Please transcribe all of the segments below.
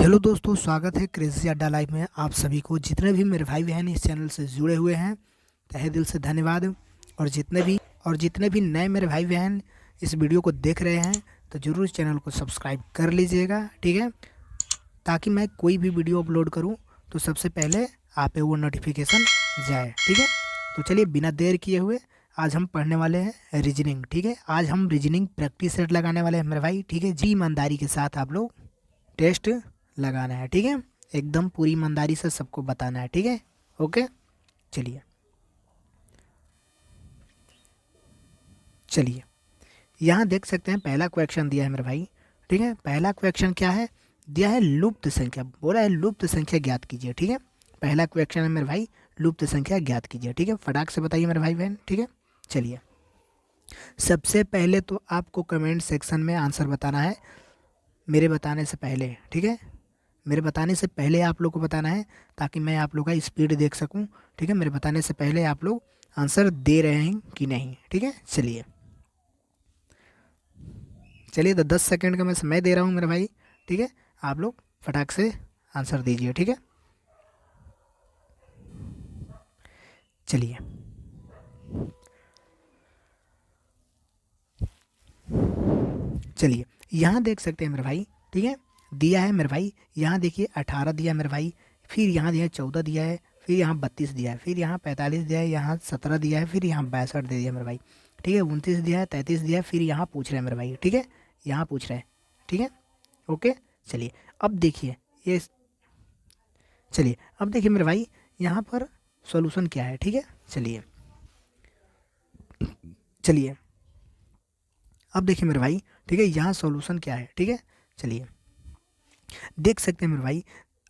Hello दोस्तों, स्वागत है क्रेजी अड्डा लाइव में। आप सभी को, जितने भी मेरे भाई बहन इस चैनल से जुड़े हुए हैं, तहे दिल से धन्यवाद। और जितने भी नए मेरे भाई बहन इस वीडियो को देख रहे हैं, तो ज़रूर इस चैनल को सब्सक्राइब कर लीजिएगा, ठीक है, ताकि मैं कोई भी वीडियो अपलोड करूं तो सबसे पहले आप पे वो नोटिफिकेशन जाए, ठीक है। तो चलिए बिना देर किए हुए आज हम पढ़ने वाले हैं रीजनिंग, ठीक है। आज हम रीजनिंग प्रैक्टिस सेट लगाने वाले हैं मेरे भाई, ठीक है जी। ईमानदारी के साथ आप लोग टेस्ट लगाना है, ठीक है, एकदम पूरी ईमानदारी से सबको बताना है, ठीक है। ओके, चलिए चलिए यहाँ देख सकते हैं पहला क्वेश्चन दिया है मेरे भाई, ठीक है। पहला क्वेश्चन क्या है, दिया है लुप्त संख्या, बोला है लुप्त संख्या ज्ञात कीजिए, ठीक है। पहला क्वेश्चन है मेरे भाई, लुप्त संख्या ज्ञात कीजिए, ठीक है। फटाक से बताइए मेरे भाई बहन, ठीक है। चलिए, सबसे पहले तो आपको कमेंट सेक्शन में आंसर बताना है मेरे बताने से पहले, ठीक है। मेरे बताने से पहले आप लोग को बताना है, ताकि मैं आप लोग का स्पीड देख सकूं, ठीक है। मेरे बताने से पहले आप लोग आंसर दे रहे हैं कि नहीं, ठीक है। चलिए चलिए, तो 10 सेकंड का मैं समय दे रहा हूं मेरे भाई, ठीक है। आप लोग फटाक से आंसर दीजिए, ठीक है। चलिए चलिए यहाँ देख सकते हैं मेरे भाई, ठीक है। दिया है मेरे भाई, यहाँ देखिए 18 दिया है मेरे भाई, फिर यहाँ दिया है 14 दिया है, फिर यहाँ 32 दिया है, फिर यहाँ 45 दिया है, यहाँ 17 दिया है, फिर यहाँ 62 दे दिया मेरे भाई, ठीक है। 29 दिया है, 33 दिया है, फिर यहाँ पूछ रहे हैं मेरे भाई, ठीक है, यहाँ पूछ रहे हैं, ठीक है। ओके, चलिए अब देखिए ये, चलिए अब देखिए मेरे भाई यहाँ पर सॉल्यूशन क्या है, ठीक है। चलिए चलिए अब देखिए मेरे भाई, ठीक है, यहाँ सॉल्यूशन क्या है, ठीक है। चलिए देख सकते हैं मेरे भाई,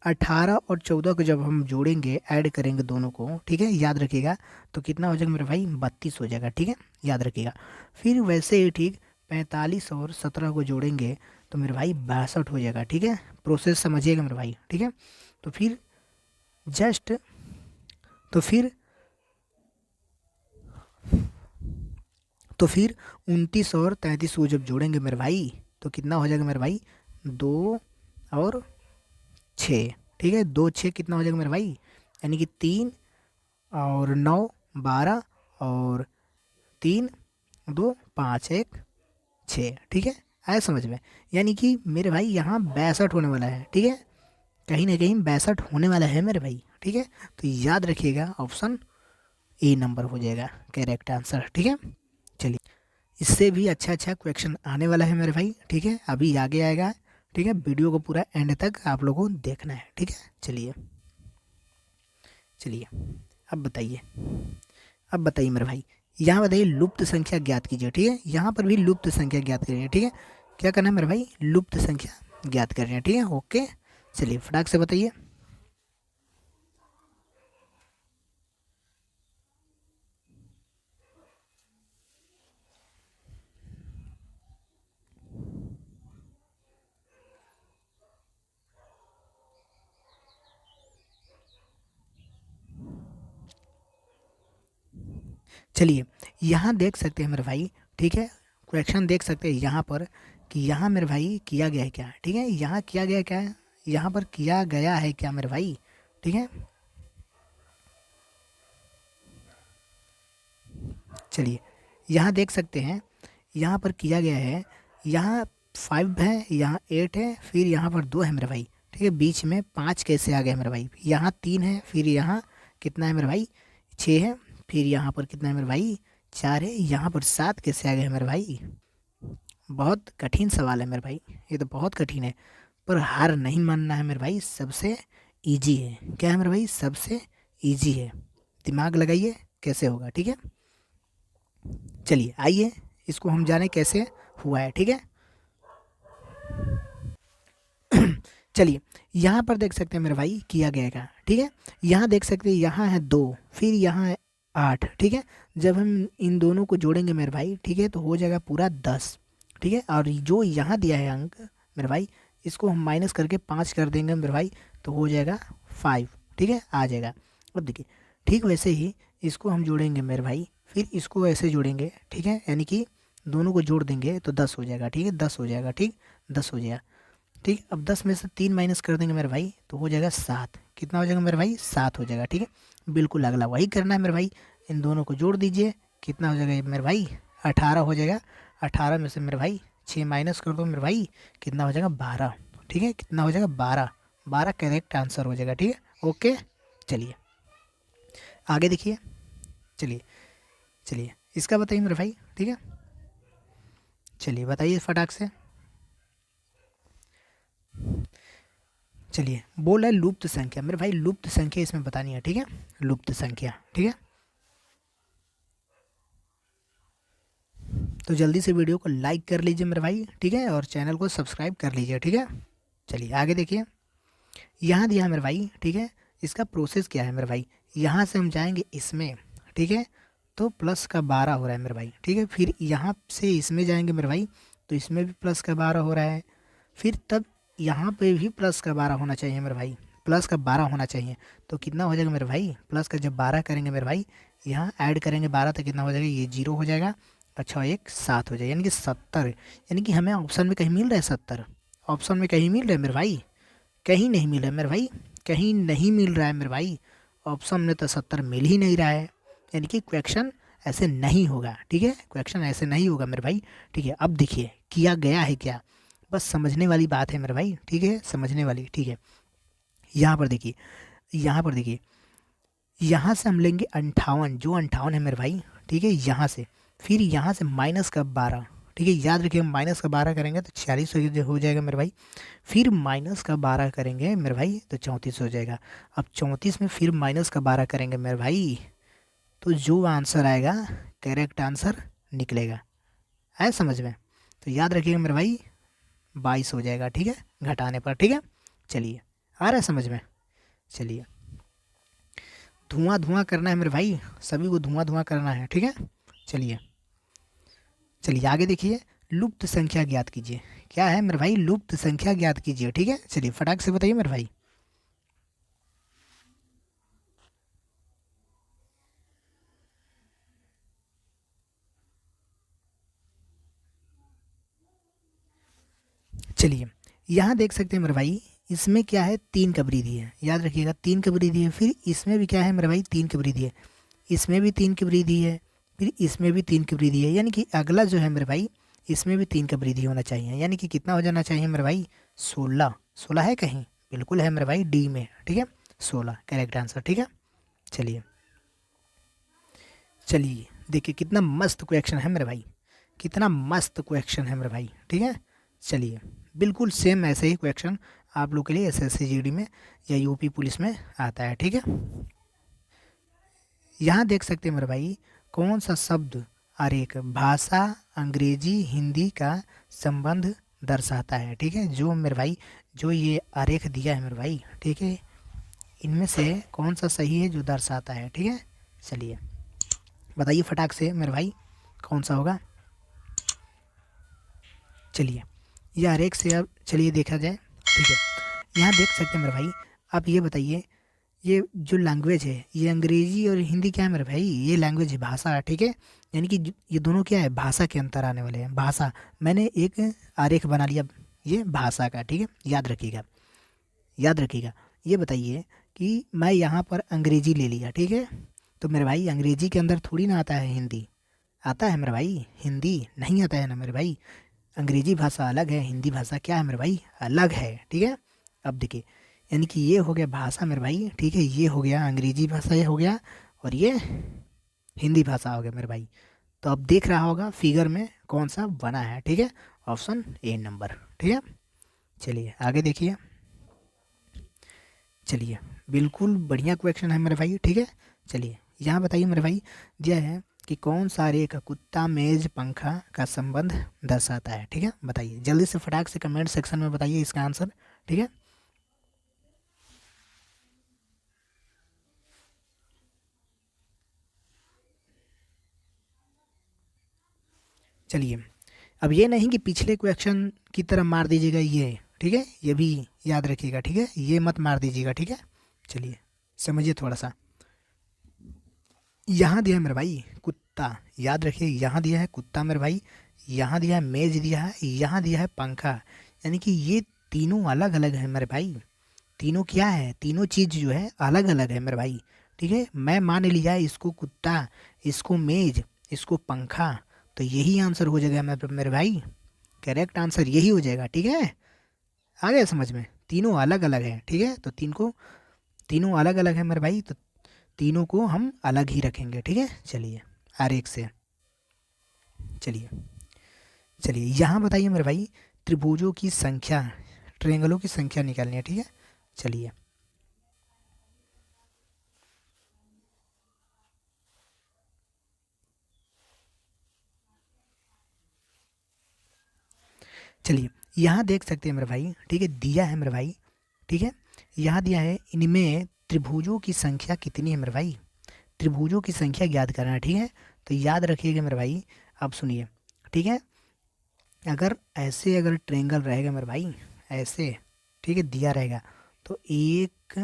18 और 14 को जब हम जोड़ेंगे, ऐड करेंगे दोनों को, ठीक है, याद रखिएगा, तो कितना हो जाएगा मेरे भाई, 32 हो जाएगा, ठीक है, याद रखिएगा। फिर वैसे ही ठीक 45 और 17 को जोड़ेंगे तो मेरे भाई 62 हो जाएगा, ठीक है। प्रोसेस समझिएगा मेरे भाई, ठीक है। तो फिर जस्ट तो फिर तो फिर 29 और 33 को जब जोड़ेंगे मेरे भाई, तो कितना हो जाएगा मेरे भाई, 2 और 6, ठीक है। 2 6 कितना हो जाएगा मेरे भाई, यानी कि 3 और 9 12 और 3 2 5 1 6, ठीक है। आया समझ में, यानी कि मेरे भाई यहाँ 62 होने वाला है, ठीक है, कहीं ना कहीं 62 होने वाला है मेरे भाई, ठीक है। तो याद रखिएगा, ऑप्शन ए नंबर हो जाएगा करेक्ट आंसर, ठीक है। चलिए, इससे भी अच्छा अच्छा क्वेश्चन आने वाला है मेरे भाई, ठीक है, अभी आगे आएगा, ठीक है। वीडियो को पूरा एंड तक आप लोगों को देखना है, ठीक है। चलिए चलिए अब बताइए मेरे भाई, यहाँ बताइए लुप्त संख्या ज्ञात कीजिए, ठीक है। यहाँ पर भी लुप्त संख्या ज्ञात करिए, ठीक है। क्या करना है मेरे भाई, लुप्त संख्या ज्ञात कर रहे हैं, ठीक है। ओके, चलिए फटाक से बताइए। चलिए यहाँ देख सकते हैं मेरे भाई, ठीक है, क्वेश्चन देख सकते हैं यहाँ पर, कि यहाँ मेरे भाई किया गया है क्या, ठीक है। यहाँ किया गया क्या है, यहाँ पर किया गया है क्या मेरे भाई, ठीक है। चलिए यहाँ देख सकते हैं, यहाँ पर किया गया है, यहाँ 5 है, यहाँ 8 है, फिर यहाँ पर 2 है मेरे भाई, ठीक है। बीच में 5 कैसे आ गया मेरे भाई, यहाँ 3 है, फिर यहाँ कितना है मेरे भाई, 6 है, फिर यहाँ पर कितना है मेरे भाई, 4 है, यहाँ पर 7 कैसे आ गया मेरे भाई। बहुत कठिन सवाल है मेरे भाई, ये तो बहुत कठिन है, पर हार नहीं मानना है मेरे भाई, सबसे इजी है। क्या है मेरे भाई, सबसे इजी है, दिमाग लगाइए कैसे होगा, ठीक है। चलिए आइए इसको हम जाने कैसे हुआ है, ठीक है। चलिए यहाँ पर देख सकते हैं मेरे भाई किया गया का, ठीक है। यहाँ देख सकते हैं, यहाँ है 2, फिर यहाँ है 8, ठीक है। जब हम इन दोनों को जोड़ेंगे मेरे भाई, ठीक है, तो हो जाएगा पूरा 10, ठीक है। और जो यहाँ दिया है अंक मेरे भाई, इसको हम माइनस करके 5 कर देंगे मेरे भाई, तो हो जाएगा 5, ठीक है, आ जाएगा। अब देखिए, ठीक वैसे ही इसको हम जोड़ेंगे मेरे भाई, फिर इसको ऐसे जोड़ेंगे, ठीक है, यानी कि दोनों को जोड़ देंगे तो 10 हो जाएगा, ठीक है, 10 हो जाएगा, ठीक, 10 हो जाएगा, ठीक है। अब 10 में से 3 माइनस कर देंगे मेरे भाई तो हो जाएगा 7। कितना हो जाएगा मेरे भाई? 7 हो जाएगा। ठीक है, बिल्कुल अगला वही करना है मेरे भाई। इन दोनों को जोड़ दीजिए, कितना हो जाएगा ये मेरे भाई? 18 हो जाएगा। 18 में से मेरे भाई 6 माइनस कर दो मेरे भाई, कितना हो जाएगा? 12। ठीक है, कितना हो जाएगा? 12। 12 करेक्ट आंसर हो जाएगा। ठीक है, ओके। चलिए आगे देखिए। चलिए चलिए इसका बताइए मेरे भाई। ठीक है, चलिए बताइए फटाक से। चलिए बोल है लुप्त संख्या मेरे भाई, लुप्त संख्या इसमें बतानी है। ठीक है, लुप्त संख्या। ठीक है, तो जल्दी से वीडियो को लाइक कर लीजिए मेरे भाई। ठीक है, और चैनल को सब्सक्राइब कर लीजिए। ठीक है, चलिए आगे देखिए। यहाँ दिया है मेरे भाई। ठीक है, इसका प्रोसेस क्या है मेरे भाई? यहाँ से हम जाएंगे इसमें। ठीक है, तो प्लस का 12 हो रहा है मेरे भाई। ठीक है, फिर यहाँ से इसमें जाएंगे मेरे भाई, तो इसमें भी प्लस का 12 हो रहा है। फिर तब यहाँ पे भी प्लस का 12 होना चाहिए मेरे भाई, प्लस का 12 होना चाहिए। तो कितना हो जाएगा मेरे भाई? प्लस का जब 12 करेंगे मेरे भाई, यहाँ ऐड करेंगे 12 तो कितना हो जाएगा? ये 0 हो जाएगा। अच्छा, एक 7 हो जाएगा, यानी कि 70। यानी कि हमें ऑप्शन में कहीं मिल रहा है 70? ऑप्शन में कहीं मिल रहा है मेरे भाई? कहीं नहीं मिल रहा है मेरे भाई, कहीं नहीं मिल रहा है मेरे भाई। ऑप्शन में तो 70 मिल ही नहीं रहा है, यानी कि क्वेश्चन ऐसे नहीं होगा। ठीक है, क्वेश्चन ऐसे नहीं होगा मेरे भाई। ठीक है, अब देखिए किया गया है क्या, बस समझने वाली बात है मेरे भाई। ठीक है, समझने वाली। ठीक है, यहाँ पर देखिए, यहाँ पर देखिए, यहाँ से हम लेंगे 58, जो 58 है मेरे भाई। ठीक है, यहाँ से, फिर यहाँ से माइनस का 12। ठीक है, याद रखिए माइनस का 12 करेंगे तो 46 हो जाएगा मेरे भाई। फिर माइनस का 12 करेंगे मेरे भाई तो 34 हो जाएगा। अब 34 में फिर माइनस का 12 करेंगे मेरे भाई, तो जो आंसर आएगा करेक्ट आंसर निकलेगा। है समझ में? तो याद रखिएगा मेरे भाई, 22 हो जाएगा। ठीक है, घटाने पर। ठीक है, चलिए आ रहा है समझ में? चलिए धुआं धुआं करना है मेरे भाई, सभी को धुआं धुआं करना है। ठीक है, चलिए चलिए आगे देखिए। लुप्त संख्या ज्ञात कीजिए। क्या है मेरे भाई? लुप्त संख्या ज्ञात कीजिए। ठीक है, चलिए फटाक से बताइए मेरे भाई। चलिए यहाँ देख सकते हैं मेरे भाई, इसमें क्या है? 3 कबरी दी है, याद रखिएगा 3 कबरी दी है। फिर इसमें भी क्या है मेरे भाई? 3 कबरी दी है। इसमें भी 3 कबरी दी है, फिर इसमें भी 3 कबरी दी है, यानी कि अगला जो है मेरे भाई, इसमें भी 3 कबरी दी होना चाहिए। यानी कि कितना हो जाना चाहिए मेरे भाई? 16। 16 है कहीं? बिल्कुल है मेरे भाई, डी में। ठीक है, 16 करेक्ट आंसर। ठीक है, चलिए चलिए देखिए कितना मस्त क्वेश्चन है मेरे भाई, कितना मस्त क्वेश्चन है मेरे भाई। ठीक है, चलिए बिल्कुल सेम ऐसे ही क्वेश्चन आप लोग के लिए एसएससी जीडी में या यूपी पुलिस में आता है। ठीक है, यहाँ देख सकते हैं मेरे भाई, कौन सा शब्द आरेख भाषा अंग्रेजी हिंदी का संबंध दर्शाता है। ठीक है, जो मेरे भाई, जो ये आरेख दिया है मेरे भाई, ठीक है, इनमें से कौन सा सही है जो दर्शाता है। ठीक है, चलिए बताइए फटाक से मेरे भाई, कौन सा होगा? चलिए यह आरेख से अब चलिए देखा जाए। ठीक है, यहाँ देख सकते हैं मेरे भाई। आप ये बताइए, ये जो लैंग्वेज है, ये अंग्रेजी और हिंदी क्या है मेरे भाई? ये लैंग्वेज है, भाषा है। ठीक है, यानी कि ये दोनों क्या है? भाषा के अंतर आने वाले हैं। भाषा, मैंने एक आरेख बना लिया ये भाषा का। ठीक है, याद रखिएगा, याद रखिएगा। ये बताइए कि मैं यहाँ पर अंग्रेजी ले लिया। ठीक है, तो मेरे भाई अंग्रेजी के अंदर थोड़ी ना आता है हिंदी, आता है मेरे भाई? हिंदी नहीं आता है ना मेरे भाई। अंग्रेजी भाषा अलग है, हिंदी भाषा क्या है मेरे भाई? अलग है। ठीक है, अब देखिए, यानी कि ये हो गया भाषा मेरे भाई। ठीक है, ये हो गया अंग्रेजी भाषा, ये हो गया, और ये हिंदी भाषा हो गया मेरे भाई। तो अब देख रहा होगा फिगर में कौन सा बना है। ठीक है, ऑप्शन ए नंबर। ठीक है, चलिए आगे देखिए। चलिए बिल्कुल बढ़िया क्वेश्चन है मेरे भाई। ठीक है, चलिए यहाँ बताइए मेरे भाई, दिया है कि कौन सा रेख कुत्ता मेज पंखा का संबंध दर्शाता है। ठीक है, बताइए जल्दी से फटाक से कमेंट सेक्शन में बताइए इसका आंसर। ठीक है, चलिए अब ये नहीं कि पिछले क्वेश्चन की तरह मार दीजिएगा ये। ठीक है, ये भी याद रखिएगा। ठीक है, ये मत मार दीजिएगा। ठीक है, चलिए समझिए थोड़ा सा। यहाँ दिया है मेरे भाई कुत्ता, याद रखिए, यहाँ दिया है कुत्ता मेरे भाई, यहाँ दिया है मेज, दिया है, यहाँ दिया है पंखा। यानी कि ये तीनों अलग अलग है मेरे भाई। तीनों क्या है, तीनों चीज़ जो है अलग अलग है मेरे भाई। ठीक है, मैं मान लिया इसको कुत्ता, इसको मेज, इसको पंखा, तो यही आंसर हो जाएगा मेरे भाई। करेक्ट आंसर यही हो जाएगा। ठीक है, आ गया समझ में। तीनों अलग अलग है। ठीक है, तो तीनों अलग अलग है मेरे भाई, तो तीनों को हम अलग ही रखेंगे। ठीक है, चलिए हर एक से। चलिए चलिए यहाँ बताइए मेरे भाई, त्रिभुजों की संख्या, ट्रायंगलों की संख्या निकालनी है। ठीक है, चलिए चलिए यहाँ देख सकते हैं मेरे भाई। ठीक है, दिया है मेरे भाई। ठीक है, यहाँ दिया है, इनमें त्रिभुजों की संख्या कितनी है मेरे भाई। त्रिभुजों की संख्या याद करना है। ठीक है, तो याद रखिएगा मेरे भाई। अब सुनिए, ठीक है, अगर ट्रायंगल रहेगा मेरे भाई ऐसे, ठीक है, दिया रहेगा, तो 1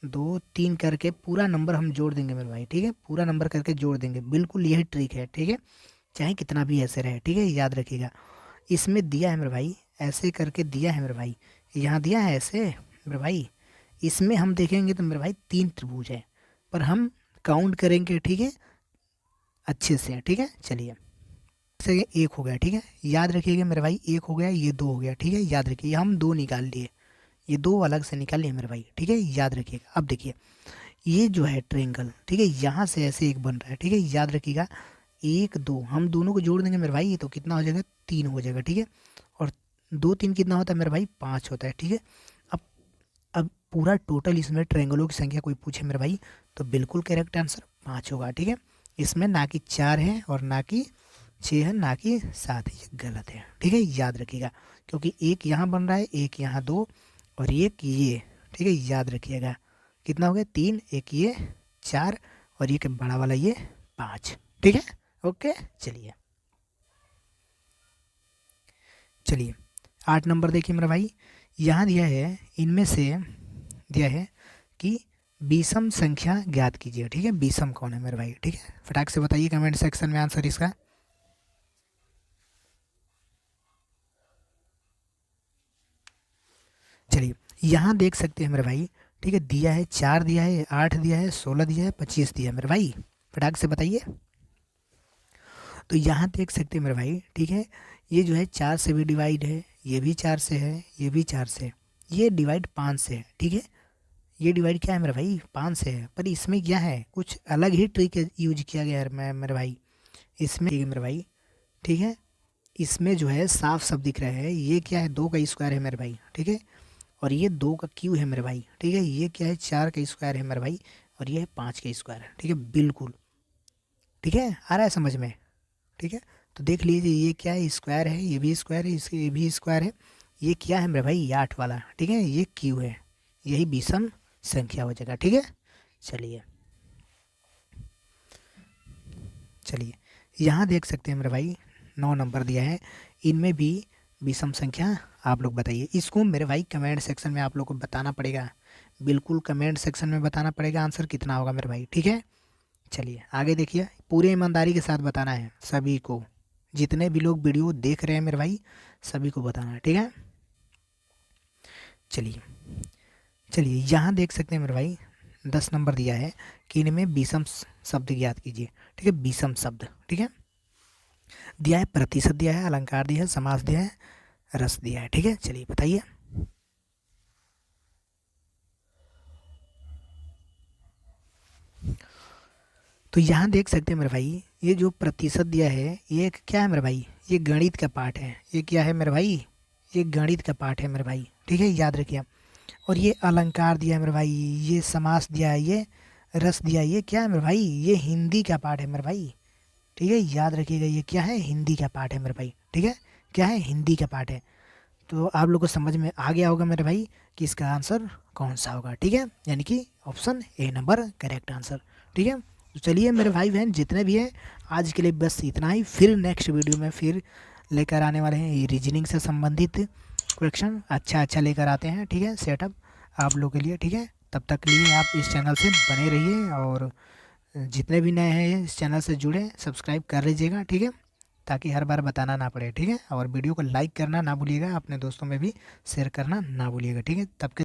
2 3 करके पूरा नंबर हम जोड़ देंगे मेरे भाई। ठीक है, पूरा नंबर करके जोड़ देंगे, बिल्कुल यही ट्रिक है। ठीक है, चाहे कितना भी ऐसे रहे। ठीक है, याद रखिएगा। इसमें दिया है मेरे भाई, ऐसे करके दिया है मेरे भाई, यहाँ दिया है ऐसे मेरे भाई। इसमें हम देखेंगे तो मेरे भाई 3 त्रिभुज है, पर हम काउंट करेंगे। ठीक है, अच्छे से। ठीक है, चलिए से एक हो गया। ठीक है, याद रखिएगा मेरे भाई, एक हो गया, ये 2 हो गया। ठीक है, याद रखिए, हम 2 निकाल लिए, ये 2 अलग से निकाल लिए मेरे भाई। ठीक है, याद रखिएगा। अब देखिए, ये जो है ट्रायंगल, ठीक है, यहाँ से ऐसे एक बन रहा है। ठीक है, याद रखिएगा, 1 2 हम दोनों को जोड़ देंगे मेरे भाई, तो कितना हो जाएगा, 3 हो जाएगा। ठीक है, और 2 3 कितना होता है मेरे भाई, 5 होता है। ठीक है, अब अब पूरा टोटल इसमें ट्रायंगलों की संख्या कोई पूछे मेरे भाई, तो बिल्कुल करेक्ट आंसर 5 होगा। ठीक है, इसमें ना कि 4 है और ना कि 6 है, ना कि 7 है, ये गलत है। ठीक है, याद रखिएगा, क्योंकि एक यहाँ बन रहा है, एक यहाँ 2 और एक ये। ठीक है, याद रखिएगा, कितना हो गया, 3, एक ये 4 और ये बड़ा वाला ये 5। ठीक है, ओके। चलिए चलिए 8 नंबर देखिए मेरा भाई, यहाँ दिया है, इनमें से दिया है कि विषम संख्या ज्ञात कीजिए। ठीक है, विषम कौन है मेरे भाई। ठीक है, फटाक से बताइए कमेंट सेक्शन में आंसर इसका। चलिए यहाँ देख सकते हैं मेरे भाई। ठीक है, दिया है 4, दिया है 8, दिया है 16, दिया है 25, दिया है मेरे भाई, फटाक से बताइए। तो यहाँ देख सकते हैं मेरे भाई। ठीक है, ये जो है 4 से भी डिवाइड है, ये भी 4 से है, ये भी 4 से है, ये डिवाइड 5 से है। ठीक है, ये डिवाइड क्या है मेरे भाई, 5 से है, पर इसमें क्या है, कुछ अलग ही ट्रिक यूज किया गया है मेरे भाई इसमें। ठीक है मेरे भाई, ठीक है, इसमें जो है साफ सब दिख रहा है, ये क्या है, 2 का स्क्वायर है मेरे भाई। ठीक है, और ये 2 का क्यू है मेरे भाई। ठीक है, ये क्या है, 4 का स्क्वायर है मेरे भाई, और ये है 5 का स्क्वायर है। ठीक है, बिल्कुल। ठीक है, आ रहा है समझ में। ठीक है, तो देख लीजिए, ये क्या है, स्क्वायर है, ये भी स्क्वायर है, इसके ये भी स्क्वायर है, ये क्या है मेरे भाई, ये 8 वाला। ठीक है, ये क्यू है, यही विषम संख्या हो जाएगा। ठीक है, चलिए चलिए यहाँ देख सकते हैं मेरे भाई, 9 नंबर दिया है, इनमें भी विषम संख्या आप लोग बताइए। इसको मेरे भाई कमेंट सेक्शन में आप लोग को बताना पड़ेगा, बिल्कुल कमेंट सेक्शन में बताना पड़ेगा आंसर कितना होगा मेरे भाई। ठीक है, चलिए आगे देखिए, पूरे ईमानदारी के साथ बताना है सभी को, जितने भी लोग वीडियो देख रहे हैं मेरे भाई, सभी को बताना है। ठीक है, चलिए चलिए यहाँ देख सकते हैं मेरे भाई, 10 नंबर दिया है कि इनमें विषम शब्द ज्ञात कीजिए। ठीक है, विषम शब्द। ठीक है, दिया है प्रतिशत, दिया है अलंकार, दिया है समास, दिया है रस, दिया है। ठीक है, चलिए बताइए। तो यहाँ देख सकते हैं मेरे भाई, ये जो प्रतिशत दिया है, ये क्या है मेरे भाई, ये गणित का पार्ट है। ये क्या है मेरे भाई, ये गणित का पार्ट है मेरे भाई। ठीक है, याद रखिए। और ये अलंकार दिया है मेरे भाई, ये समास दिया है, ये रस दिया है, ये क्या है मेरे भाई, ये हिंदी का पार्ट है मेरे भाई। ठीक है, याद रखिएगा, ये क्या है, हिंदी का पार्ट है मेरे भाई। ठीक है, क्या है, हिंदी का पार्ट है। तो आप लोग को समझ में आ गया होगा मेरे भाई कि इसका आंसर कौन सा होगा। ठीक है, यानी कि option A number correct answer. ठीक है, तो चलिए मेरे भाई बहन जितने भी हैं, आज के लिए बस इतना ही। फिर नेक्स्ट वीडियो में फिर लेकर आने वाले हैं ये रीजनिंग से संबंधित क्वेश्चन, अच्छा लेकर आते हैं। ठीक है, सेटअप आप लोगों के लिए। ठीक है, तब तक के लिए आप इस चैनल से बने रहिए, और जितने भी नए हैं इस चैनल से जुड़े, सब्सक्राइब कर लीजिएगा। ठीक है, ताकि हर बार बताना ना पड़े, ठीक है। और वीडियो को लाइक करना ना भूलिएगा, अपने दोस्तों में भी शेयर करना ना भूलिएगा, ठीक है। तब के